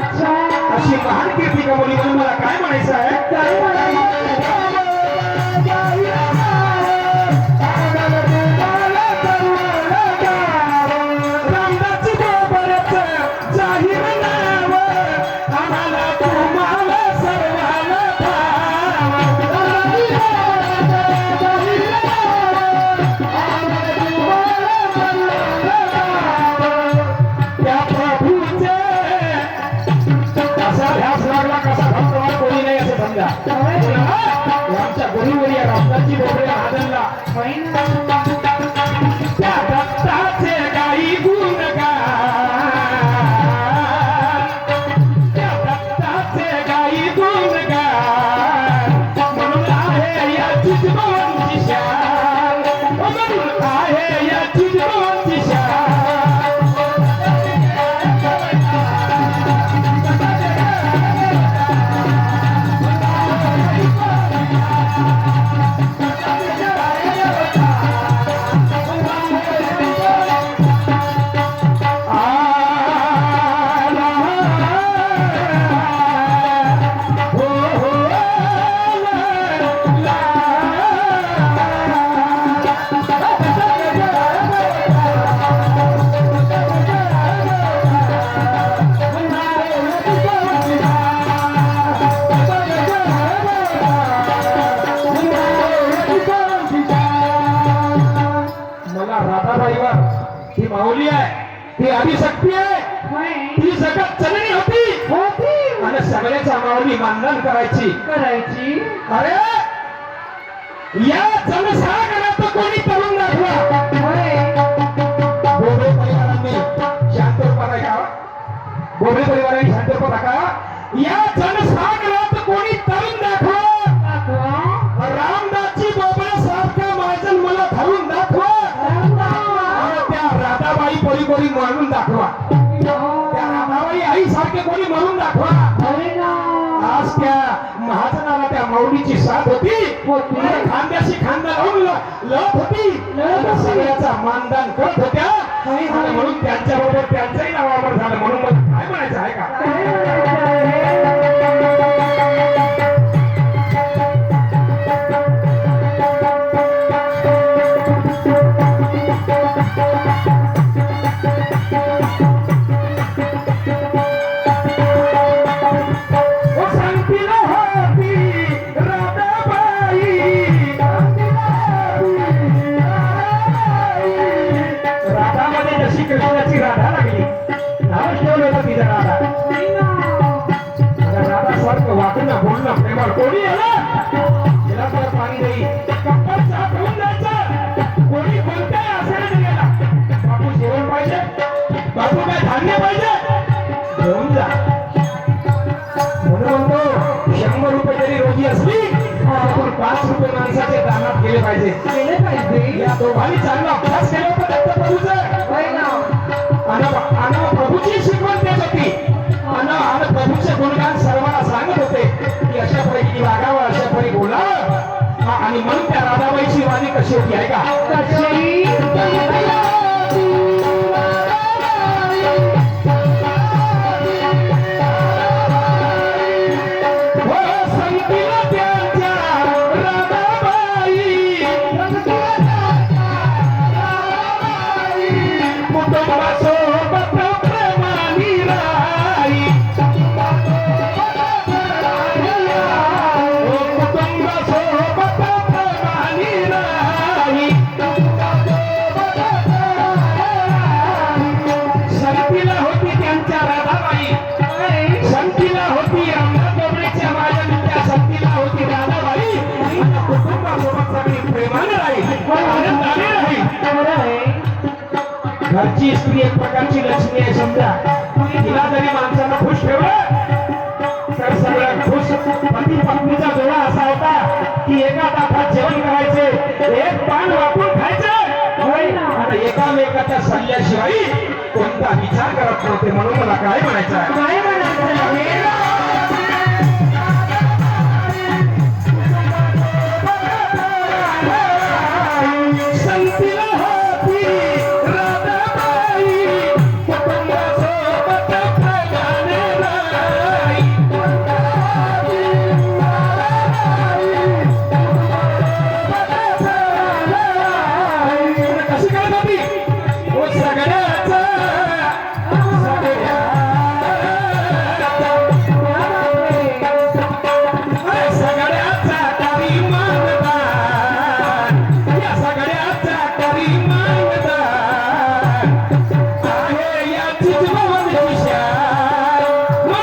अशी महान कीर्ती कमवली म्हणून मला काय म्हणायचं आहे रामदासी बरोबरच जाहीर नाव आम्हाला तुम्हाला सर्वांना त्या प्रभूचे कसा ध्यास लागला कसा भक्तवान कोणी नाही असं समजा आमच्या गुरुवरी रामदासजी बोबडे आदरला त्या दत्ताचे काही गुण त्या दत्ताचे काही गुण म्हणून आहे या चितभवांची शान म्हणून आहे या चितभवांची शान ही माऊली आहे ती आदिशक्ती आहे ती जगात जननी होती आणि सगळ्याचा माऊली मानधन करायची अरे या जनसागरात कोणी तरुण दाखवा बोबडे परिवारांनी शांतपणा घ्यावा बोबडे परिवारांनी शांतपणा का या जनसागरात कोणी तरुण दाखवा रामदासजी बोबडे सारखा महाजन मला धरून दाखवा राधाबाई कोणी म्हणून दाखवा त्या राधाबाई आई सारखे कोणी म्हणून दाखवा आज त्या महाजनाला त्या माऊलीची साथ होती खांद्याशी खांदा लावून लढत होती सगळ्याचा मानधन करत होत्या म्हणून त्यांच्या बरोबर त्यांचंही नाव अमर झालं म्हणून काय म्हणायचं आहे का कृष्णाची राधा लागली नाव ठेवलं होतं तिचं राधा राधा सारखं वागणं बोलणं प्रेमळ कोणी गेला तर पाणी देई कप्पा चहा पिऊन जायचं कोणी कोणत्याही असेल गेला बापू जेवण पाहिजे बापू काय धान्य पाहिजे घेऊन जा म्हणून म्हणतो 100 रुपये जरी रोजी असली आपण 5 रुपये माणसाचे दानात गेले पाहिजे या दोघांनी चांगला अभ्यास केला होता दत्तप्रभूचा आणि प्रभूची शिकवण देत होती आणि प्रभूचे गुणगान सर्वांना सांगत होते की अशा पैकी वागावं अशा परी बोलावं आणि म्हणून त्या राधाबाईची वाणी कशी होती आहे का घरची स्त्री एक प्रकारची लक्ष्मी आहे समजा तिला जरी माणसाला खुश ठेवलं तर सगळं खुश पती पत्नीचा जोडा असा होता की एका ताटात जेवण करायचे एक पान वापरून खायचं आणि एकामेकाच्या सल्ल्याशिवाय कोणता विचार करत नव्हते म्हणून मला काय म्हणायचं आहे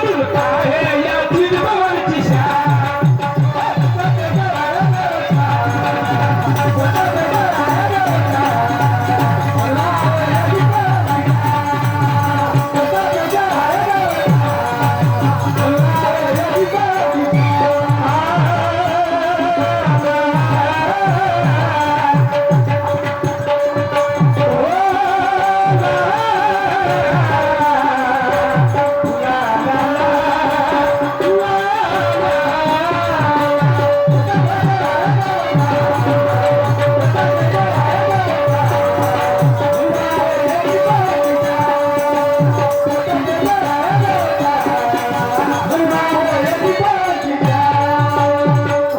बोलता है या जिजबावरची शान.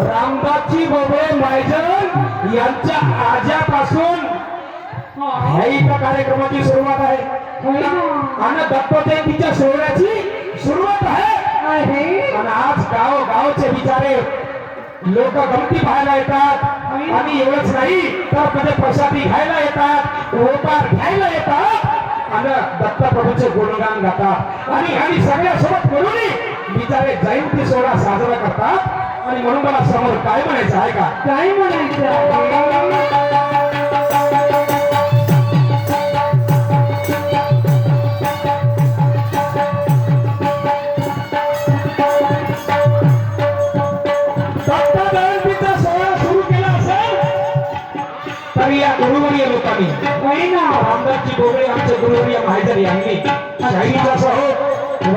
रामदासजी बोबडे मायजन यांच्या आज्यापासून ह्या इथं कार्यक्रमाची सुरुवात आहे आणि दत्त जयंतीच्या सोहळ्याची सुरुवात आहे. आणि आज गावचे बिचारे लोक गमती पाहायला येतात आणि एवढंच नाही तर कधी प्रसादी घ्यायला येतात, उपहार घ्यायला येतात आणि दत्तप्रभूचे गुणगान गातात आणि सगळ्यासोबत मिळून बिचारे जयंती सोहळा साजरा करतात. आणि म्हणून मला समोर काय म्हणायचं आहे का? काय म्हणायचं? दत्त जयंतीचा सोहळा सुरू केला असेल तर या गुरुवर्य लोकांनी रामदासजी बोबडे आमचे गुरुवर्य महाजन यांनी शाहीचा सह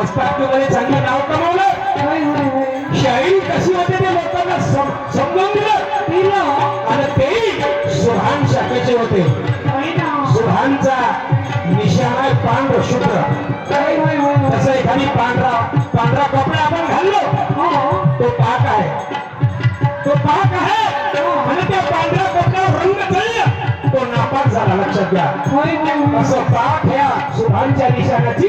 वस्तादमध्ये चांगलं नाव कमवलं. शाही कशी होते ते लोकांना समजून दिलं आणि तेही सुभान शाखेचे होते. सुभानचा निशाणा आहे पांढर शुभ्र. तसं एखादी पांढरा कपडा आपण घाललो तो पाक आहे, तो पाक आहे आणि त्या पांढऱ्या कपड्यावर रंग चढला तो नापाक झाला. लक्षात घ्या. असं पाक ह्या सुभानच्या निशाणाची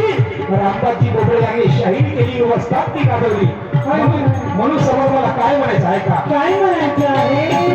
रामदासजी बोबडे यांनी शाही केली, वस्ताद ती गाजवली. म्हणून समोर मला काय म्हणायचं आहे का? काय म्हणायचं आहे?